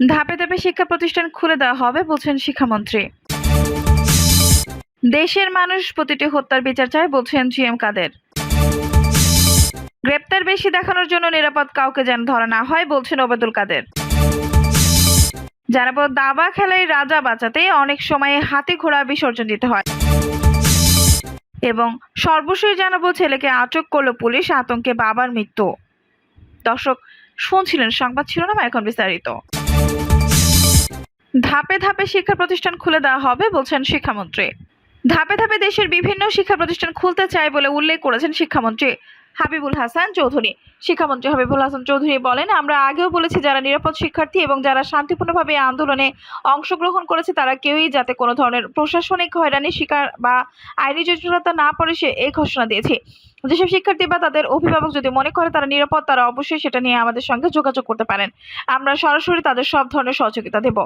ধাপে ধাপে শিক্ষা প্রতিষ্ঠান খুলে দেওয়া হবে বলছেন শিক্ষামন্ত্রী। দেশের মানুষ প্রতিটি হত্যার বিচার চায় বলছেন জিএম কাদের। গ্রেপ্তার বেশি দেখানোর জন্য নিরাপদ কাউকে যেন ধরা না হয় বলছেন ওবায়দুল কাদের। জানাবো দাবা খেলায় রাজা বাঁচাতে অনেক সময় হাতি ঘোড়া বিসর্জন দিতে হয় এবং সর্বশেষ জানাবো ছেলেকে আটক করলো পুলিশ, আতঙ্কে বাবার মৃত্যু। দর্শক শুনছিলেন সংবাদ শিরোনাম, এখন বিস্তারিত। ধাপে ধাপে শিক্ষা প্রতিষ্ঠান খুলে দেওয়া হবে বলছেন শিক্ষামন্ত্রী। ধাপে ধাপে দেশের বিভিন্ন শিক্ষা প্রতিষ্ঠান খুলতে চায় বলে উল্লেখ করেছেন শিক্ষামন্ত্রী হাবিবুল হাসান চৌধুরী। শিক্ষামন্ত্রী হাবিবুল হাসান চৌধুরী বলেন, আমরা আগেও বলেছি যারা নিরাপদ শিক্ষার্থী এবং যারা শান্তিপূর্ণভাবে আন্দোলনে অংশগ্রহণ করেছে তারা কেউই যাতে কোনো ধরনের প্রশাসনিক হয়রানির শিকার বা আইনি জটিলতা না পড়ে সে এই ঘোষণা দিয়েছি। যেসব শিক্ষার্থী বা তাদের অভিভাবক যদি মনে করে তারা নিরাপদ, তারা অবশ্যই সেটা নিয়ে আমাদের সঙ্গে যোগাযোগ করতে পারেন। আমরা সরাসরি তাদের সব ধরনের সহযোগিতা দেব।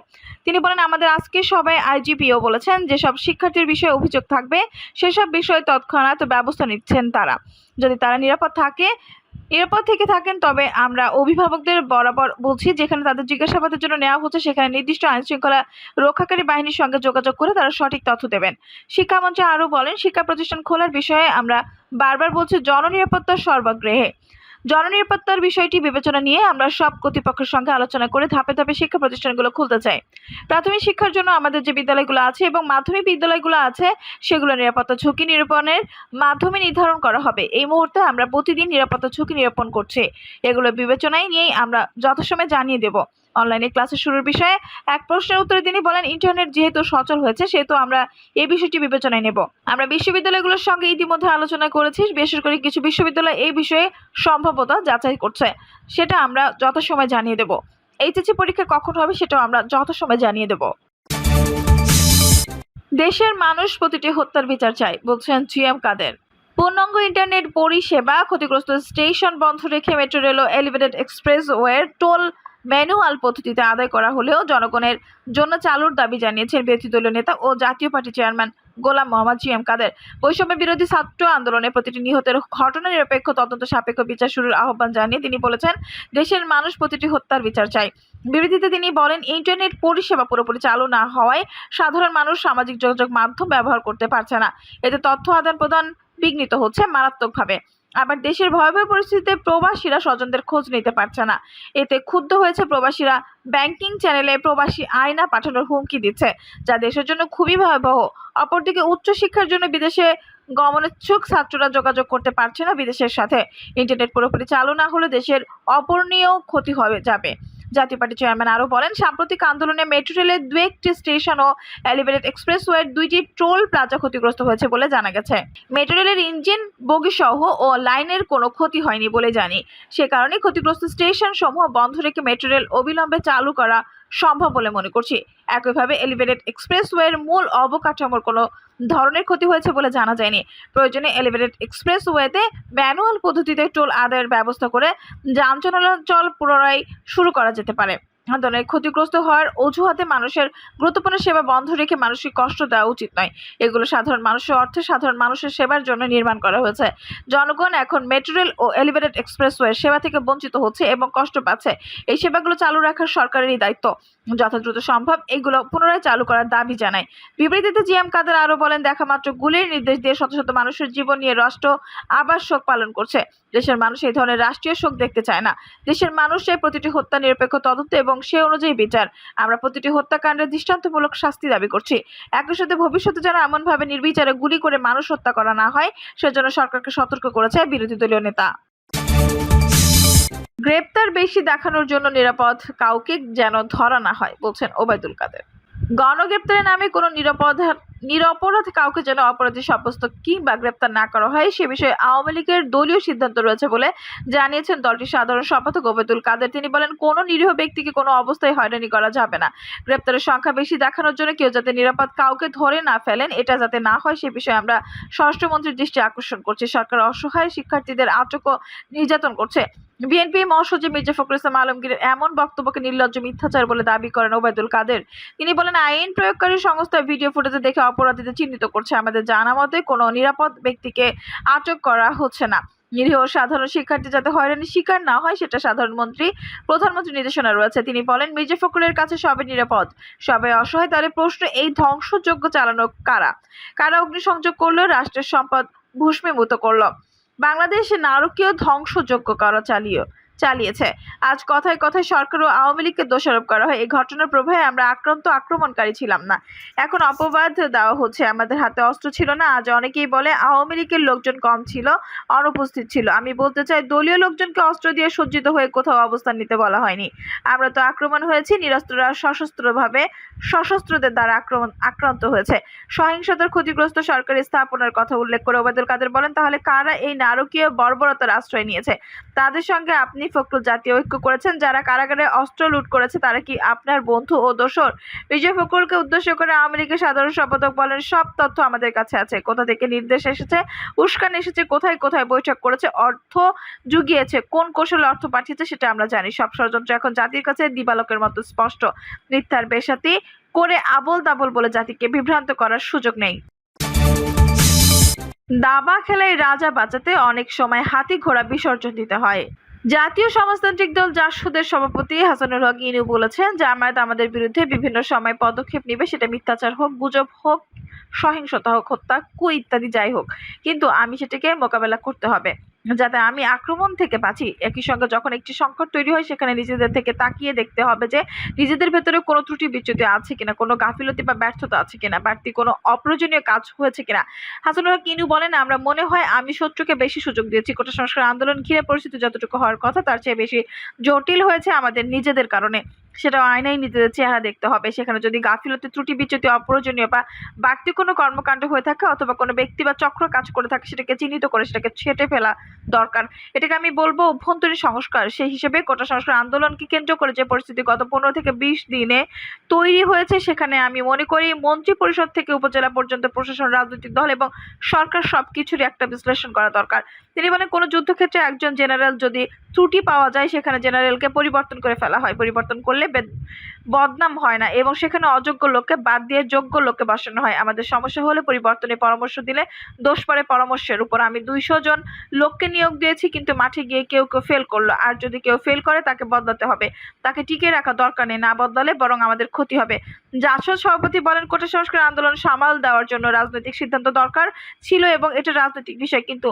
তিনি বলেন, আমাদের আজকে সবাই আইজিপিও বলেছেন যেসব শিক্ষার্থীর বিষয়ে অভিযোগ থাকবে সেসব বিষয়ে তৎক্ষণাৎ ব্যবস্থা নিচ্ছেন তারা। যদি তারা নিরাপদ থেকে থাকেন তবে আমরা অভিভাবকদের বরাবর বলছি যেখানে তাদের জিজ্ঞাসাবাদের জন্য নেওয়া হচ্ছে সেখানে নির্দিষ্ট আইনশৃঙ্খলা রক্ষাকারী বাহিনীর সঙ্গে যোগাযোগ করে তারা সঠিক তথ্য দেবেন। শিক্ষামন্ত্রী আরও বলেন, শিক্ষা প্রতিষ্ঠান খোলার বিষয়ে আমরা বারবার বলছি জননিরাপত্তার সর্বাগ্রে। জননিরাপত্তার বিষয়টি বিবেচনা নিয়ে আমরা সব কর্তৃপক্ষের সঙ্গে আলোচনা করে ধাপে ধাপে শিক্ষা প্রতিষ্ঠানগুলো খুলতে চাই। প্রাথমিক শিক্ষার জন্য আমাদের যে বিদ্যালয়গুলো আছে এবং মাধ্যমিক বিদ্যালয়গুলো আছে সেগুলো নিরাপত্তা ঝুঁকি নিরূপণের মাধ্যমে নির্ধারণ করা হবে। এই মুহূর্তে আমরা প্রতিদিন নিরাপত্তা ঝুঁকি নিরূপণ করছি, এগুলো বিবেচনায় নিয়েই আমরা যথাসময়ে জানিয়ে দেব। অনলাইনে ক্লাসের শুরুর বিষয়ে এক প্রশ্নের উত্তরে তিনি বলেন, ইন্টারনেট যেহেতু সচল হয়েছে সেহেতু আমরা এই বিষয়টি বিবেচনায় নেব। আমরা বিশ্ববিদ্যালয়গুলোর সঙ্গে ইতিমধ্যে আলোচনা করেছি, বেসরকারি কিছু বিশ্ববিদ্যালয় এই বিষয়ে সম্ভাব্যতা যাচাই করছে, সেটা আমরা যথাসময়ে জানিয়ে দেব। এইচএসসি পরীক্ষা কখন হবে সেটাও আমরা যথাসময়ে জানিয়ে দেব। দেশের মানুষ প্রতিটি হত্যার বিচার চায় বলছেন জিএম কাদের। পূর্ণাঙ্গ ইন্টারনেট পরিষেবা ক্ষতিগ্রস্ত স্টেশন বন্ধ রেখে মেট্রো রেল ও এলিভেটেড এক্সপ্রেসওয়ের টোল ম্যানুয়াল পদ্ধতিতে আদায় করা হলেও জনগণের জন্য চালুর দাবি জানিয়েছেন বিরোধী দলীয় নেতা ও জাতীয় পার্টি চেয়ারম্যান গোলাম মোহাম্মদ জিএম কাদের। বৈষম্য বিরোধী ছাত্র আন্দোলনে প্রতিটি নিহতের ঘটনা নিরপেক্ষ তদন্ত সাপেক্ষ বিচার শুরুর আহ্বান জানিয়ে তিনি বলেছেন, দেশের মানুষ প্রতিটি হত্যার বিচার চায়। বিবৃতিতে তিনি বলেন, ইন্টারনেট পরিষেবা পুরোপুরি চালু না হওয়ায় সাধারণ মানুষ সামাজিক যোগাযোগ মাধ্যম ব্যবহার করতে পারছে না। এতে তথ্য আদান প্রদান বিঘ্নিত হচ্ছে মারাত্মকভাবে। আবার দেশের ভয়াবহ পরিস্থিতিতে প্রবাসীরা স্বজনদের খোঁজ নিতে পারছে না। এতে ক্ষুব্ধ হয়েছে প্রবাসীরা ব্যাংকিং চ্যানেলে প্রবাসী আয়না পাঠানোর হুমকি দিচ্ছে, যা দেশের জন্য খুবই ভয়াবহ। অপরদিকে উচ্চশিক্ষার জন্য বিদেশে গমনেচ্ছুক ছাত্ররা যোগাযোগ করতে পারছে না বিদেশের সাথে। ইন্টারনেট পুরোপুরি চালু না হলে দেশের অপূরণীয় ক্ষতি হয়ে যাবে। জাতীয় পার্টি চেয়ারম্যান আরও বলেন, সাম্প্রতিক আন্দোলনে মেট্রো রেলের 2টি স্টেশন ও এলিভেটেড এক্সপ্রেসওয়ের 2টি টোল প্লাজা ক্ষতিগ্রস্ত হয়েছে বলে জানা গেছে। মেট্রো রেলের ইঞ্জিন, বগিসহ ও লাইনের কোনো ক্ষতি হয়নি বলে জানি। সে কারণে ক্ষতিগ্রস্ত স্টেশন সমূহ বন্ধ রেখে মেট্রো রেল অবিলম্বে চালু করা সম্ভব বলে মনে করছি। একইভাবে এলিভেটেড এক্সপ্রেসওয়ের মূল অবকাঠামোর কোনো ধরনের ক্ষতি হয়েছে বলে জানা যায়নি। প্রয়োজনে এলিভেটেড এক্সপ্রেসওয়েতে ম্যানুয়াল পদ্ধতিতে টোল আদায়ের ব্যবস্থা করে যান চলাচল পুনরায় শুরু করা যেতে পারে। আন্দোলনে ক্ষতিগ্রস্ত হওয়ার অজুহাতে মানুষের গুরুত্বপূর্ণ সেবা বন্ধ রেখে মানসিক কষ্ট দেওয়া উচিত নয়। এগুলো সাধারণ মানুষের অর্থে সাধারণ মানুষের সেবার জন্য নির্মাণ করা হয়েছে। জনগণ এখন মেট্রো রেল ও এলিভেটেড এক্সপ্রেসওয়ের সেবা থেকে বঞ্চিত হচ্ছে এবং কষ্ট পাচ্ছে। এই সেবাগুলো চালু রাখার সরকারেরই দায়িত্ব। যত দ্রুত সম্ভব এগুলো পুনরায় চালু করার দাবি জানায়। বিবৃতিতে জিএম কাদের আরও বলেন, দেখা মাত্র গুলির নির্দেশ দিয়ে শত শত মানুষের জীবন নিয়ে রাষ্ট্র আবার শোক পালন করছে। দেশের মানুষ এই ধরনের রাষ্ট্রীয় শোক দেখতে চায় না। দেশের মানুষ চায় প্রতিটি হত্যা নিরপেক্ষ তদন্ত এবং সে অনুযায়ী বিচার। আমরা প্রতিটি হত্যাকাণ্ডের দৃষ্টান্তমূলক শাস্তি দাবি করছি। একই সাথে ভবিষ্যতে যেন এমনভাবে নির্বিচারে গুলি করে মানুষ হত্যা করা না হয় সেজন্য সরকারকে সতর্ক করেছে বিরোধী দলীয় নেতা। গ্রেপ্তার বেশি দেখানোর জন্য নিরাপদ কাউকে যেন ধরা না হয় বলছেন ওবায়দুল কাদের। গণগ্রেপ্তারের নামে কোনো নিরপরাধ কাউকে যেন অপরাধী সাব্যস্ত কিংবা গ্রেপ্তার না করা হয় সে বিষয়ে আওয়ামী লীগের দলীয় সিদ্ধান্ত রয়েছে বলে জানিয়েছেন দলটির সাধারণ সম্পাদক ওবায়দুল কাদের। তিনি বলেন, কোনো নিরীহ ব্যক্তিকে কোনো অবস্থায় হয়রানি করা যাবে না। গ্রেপ্তারের সংখ্যা বেশি দেখানোর জন্য কেউ যাতে নিরাপদ কাউকে ধরে না ফেলেন, এটা যাতে না হয় সে বিষয়ে আমরা স্বরাষ্ট্রমন্ত্রীর দৃষ্টি আকর্ষণ করছি। সরকার অসহায় শিক্ষার্থীদের আটক ও নির্যাতন করছে। বিএনপি মহাসচিব মির্জা ফখরুল ইসলাম আলমগীরের এমন বক্তব্যকে নির্লজ্জ মিথ্যাচার বলে দাবি করেন ওবায়দুল কাদের। তিনি বলেন, আইন প্রয়োগকারী সংস্থা ভিডিও ফুটেজে দেখে অপরাধীদের চিহ্নিত করছে। আমাদের জানা মতে কোনো নিরাপদ ব্যক্তিকে আটক করা হচ্ছে না। নিরীহ সাধারণ শিক্ষার্থী যাতে হয়রানির শিকার না হয় সেটা প্রধানমন্ত্রী নির্দেশনা রয়েছে। তিনি বলেন, মির্জা ফখরুলের কাছে সবাই নিরাপদ, সবাই অসহায়। তাহলে প্রশ্ন, এই ধ্বংসযজ্ঞ চালানো কারা? কারা অগ্নিসংযোগ করলো, রাষ্ট্রের সম্পদ ভস্মীভূত করলো? বাংলাদেশে নারকীয় ধ্বংসযজ্ঞ কারা চালিয়েছে? আজ কথায় কথায় সরকার ও আওয়ামী লীগকে দোষারোপ করা হয়। এই ঘটনার প্রভাবে আমরা আক্রমণকারী ছিলাম না। এখন অপবাদ দেওয়া হচ্ছে আমাদের হাতে অস্ত্র ছিল না। আজ অনেকেই বলে আওয়ামী লীগের লোকজন কম ছিল, অনুপস্থিত ছিল। আমি বলতে চাই, দলীয় লোকজনকে অস্ত্র দিয়ে সজ্জিত হয়ে কোথাও অবস্থান নিতে বলা হয়নি। আমরা তো আক্রমণ হয়েছি, নিরস্ত্ররা সশস্ত্রদের দ্বারা আক্রান্ত হয়েছে। সহিংসতার ক্ষতিগ্রস্ত সরকারি স্থাপনার কথা উল্লেখ করে ওবায়দুল কাদের বলেন, তাহলে কারা এই নারকীয় বর্বরতার আশ্রয় নিয়েছে? তাদের সঙ্গে আপনি ফখরুল জাতীয় ঐক্য করেছেন। যারা কারাগারে অস্ত্র লুট করেছে তারা কি আপনার বন্ধু ও দোসর? মির্জা ফখরুলকে উদ্দেশ্য করে আওয়ামী লীগের সাধারণ সম্পাদক বলেন, সব তথ্য আমাদের কাছে আছে। কোথা থেকে নির্দেশ এসেছে, উস্কানি এসেছে, কোথায় কোথায় বৈঠক করেছে, অর্থ জুগিয়েছে, কোন কৌশলে অর্থ পাঠিয়েছে সেটা আমরা জানি। সব ষড়যন্ত্র এখন জাতির কাছে দিবালোকের মতো স্পষ্ট। মিথ্যার বেশাতি করে আবোল তাবোল বলে জাতিকে বিভ্রান্ত করার সুযোগ নেই। দাবা খেলায় রাজা বাঁচাতে অনেক সময় হাতি ঘোড়া বিসর্জন দিতে হয়। জাতীয় সমাজতান্ত্রিক দল জাসদের সভাপতি হাসানুল হক ইনু বলেছেন, জামায়াত আমাদের বিরুদ্ধে বিভিন্ন সময় পদক্ষেপ নেবে, সেটা মিথ্যাচার হোক, গুজব হোক, সহিংসতা হোক, হত্যা, ইত্যাদি যাই হোক, কিন্তু আমি সেটাকে মোকাবেলা করতে হবে যাতে আমি আক্রমণ থেকে বাঁচি। একই সঙ্গে যখন একটি সংকট তৈরি হয় সেখানে নিজেদের থেকে তাকিয়ে দেখতে হবে যে নিজেদের ভেতরে কোনো ত্রুটি বিচ্যুতি আছে কিনা, কোনো গাফিলতি বা ব্যর্থতা আছে কিনা, বাড়তি কোনো অপ্রয়োজনীয় কাজ হয়েছে কিনা। হাসানুল হক ইনু বলেন, আমরা মনে হয় আমি শত্রুকে বেশি সুযোগ দিয়েছি। কোটা সংস্কার আন্দোলন ঘিরে পরিস্থিতি যতটুকু হওয়ার কথা তার চেয়ে বেশি জটিল হয়েছে আমাদের নিজেদের কারণে। সেটাও আয়নায় নিজেদের চেহারা দেখতে হবে। সেখানে যদি গাফিলতি, ত্রুটি বিচ্যুতি, অপ্রয়োজনীয় বা বাড়তি কোনো কর্মকাণ্ড হয়ে থাকে অথবা কোনো ব্যক্তি বা চক্র কাজ করে থাকে, সেটাকে চিহ্নিত করে সেটাকে ছেঁটে ফেলা দরকার। এটাকে আমি বলবো অভ্যন্তরীণ সংস্কার। সেই হিসেবে কোটা সংস্কার আন্দোলনকে কেন্দ্র করে যে পরিস্থিতি গত 15 থেকে 20 দিনে তৈরি হয়েছে, সেখানে আমি মনে করি মন্ত্রী পরিষদ থেকে উপজেলা পর্যন্ত প্রশাসন, রাজনৈতিক দল এবং সরকার সবকিছুরই একটা বিশ্লেষণ করা দরকার। তিনি বলেন, কোনো যুদ্ধক্ষেত্রে একজন জেনারেল যদি ত্রুটি পাওয়া যায় সেখানে জেনারেলকে পরিবর্তন করে ফেলা হয়। পরিবর্তন করলে বদনাম হয় না এবং সেখানে অযোগ্য লোককে বাদ দিয়ে যোগ্য লোককে বসানো হয়। আমাদের সমস্যা হলে পরিবর্তনের পরামর্শ দিলে দোষ পড়ে পরামর্শের উপর। আমি 200 জন লোককে নিয়োগ দিয়েছি, কিন্তু মাঠে গিয়ে কেউ ফেল করলো। আর যদি কেউ ফেল করে তাকে বদলাতে হবে, তাকে টিকিয়ে রাখা দরকার নেই। না বদলালে বরং আমাদের ক্ষতি হবে। জাসদ সভাপতি বলেন, কোটা সংস্কার আন্দোলন সামাল দেওয়ার জন্য রাজনৈতিক সিদ্ধান্ত দরকার ছিল এবং এটা রাজনৈতিক বিষয়, কিন্তু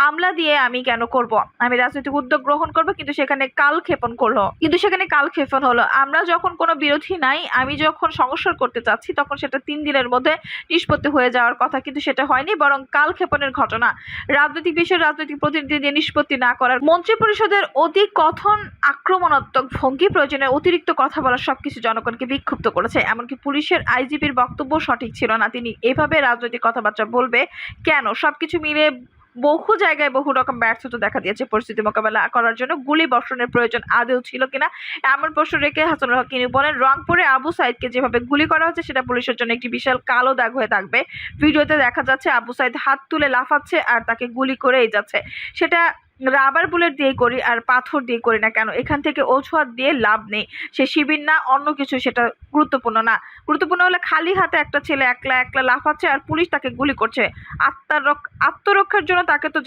আমলা দিয়ে আমি কেন করব? আমি রাজনৈতিক উদ্যোগ গ্রহণ করব, কিন্তু সেখানে কালক্ষেপণ হলো। আমরা যখন কোনো বিরোধী নাই, আমি যখন সংস্কার করতে চাচ্ছি তখন সেটা 3 দিনের মধ্যে নিষ্পত্তি হয়ে যাওয়ার কথা, কিন্তু সেটা হয়নি, বরং কালক্ষেপণের ঘটনা। রাজনৈতিক বিষয়ে রাজনৈতিক প্রতিনিধি দিয়ে নিষ্পত্তি না করার, মন্ত্রী পরিষদের অতি কথন আক্রমণাত্মক ভঙ্গি, প্রয়োজনে অতিরিক্ত কথা বলা সবকিছু জনগণকে বিক্ষুব্ধ করেছে। এমনকি পুলিশের আইজিপির বক্তব্য সঠিক ছিল না। তিনি এভাবে রাজনৈতিক কথাবার্তা বলবে কেন? সবকিছু মিলে বহু জায়গায় বহু রকম ব্যর্থতা দেখা দিয়েছে। পরিস্থিতি মোকাবেলা করার জন্য গুলি বর্ষণের প্রয়োজন আদৌ ছিল কিনা এমন প্রশ্ন রেখে হাসানুল হক ইনু বলেন, রংপুরে আবু সাইদকে যেভাবে গুলি করা হচ্ছে সেটা পুলিশের জন্য একটি বিশাল কালো দাগ হয়ে থাকবে। ভিডিওতে দেখা যাচ্ছে আবু সাইদ হাত তুলে লাফাচ্ছে আর তাকে গুলি করেই যাচ্ছে। সেটা রাবার বুলেট দিয়ে করি আর পাথর দিয়ে করি না কেন, এখান থেকে অজুহাত দিয়ে লাভ নেই। সে শিবির না অন্য কিছু, সেটা গুরুত্বপূর্ণ না। গুরুত্বপূর্ণ হলে খালি হাতে একটা ছেলে একলা লাফাচ্ছে আর পুলিশ তাকে গুলি করছে। আত্মরক্ষার জন্য তাকে তো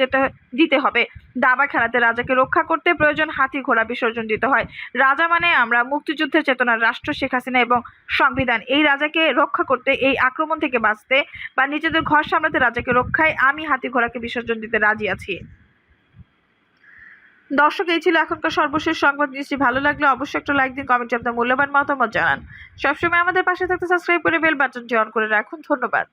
দিতে হবে। দাবা খেলাতে রাজাকে রক্ষা করতে প্রয়োজন হাতি ঘোড়া বিসর্জন দিতে হয়। রাজা মানে আমরা, মুক্তিযুদ্ধের চেতনার রাষ্ট্র, শেখ হাসিনা এবং সংবিধান। এই রাজাকে রক্ষা করতে, এই আক্রমণ থেকে বাঁচতে বা নিজেদের ঘর সামলাতে রাজাকে রক্ষায় আমি হাতি ঘোড়াকে বিসর্জন দিতে রাজি আছি। দর্শক, এই ছিল এখনকার সর্বশেষ সংবাদ। নিশ্চয়ই ভালো লাগলে অবশ্যই একটা লাইক দিন, কমেন্টে আপনার মূল্যবান মতামত জানান। সবসময় আমাদের পাশে থাকতে সাবস্ক্রাইব করে বেল বাটনটি অন করে রাখুন। ধন্যবাদ।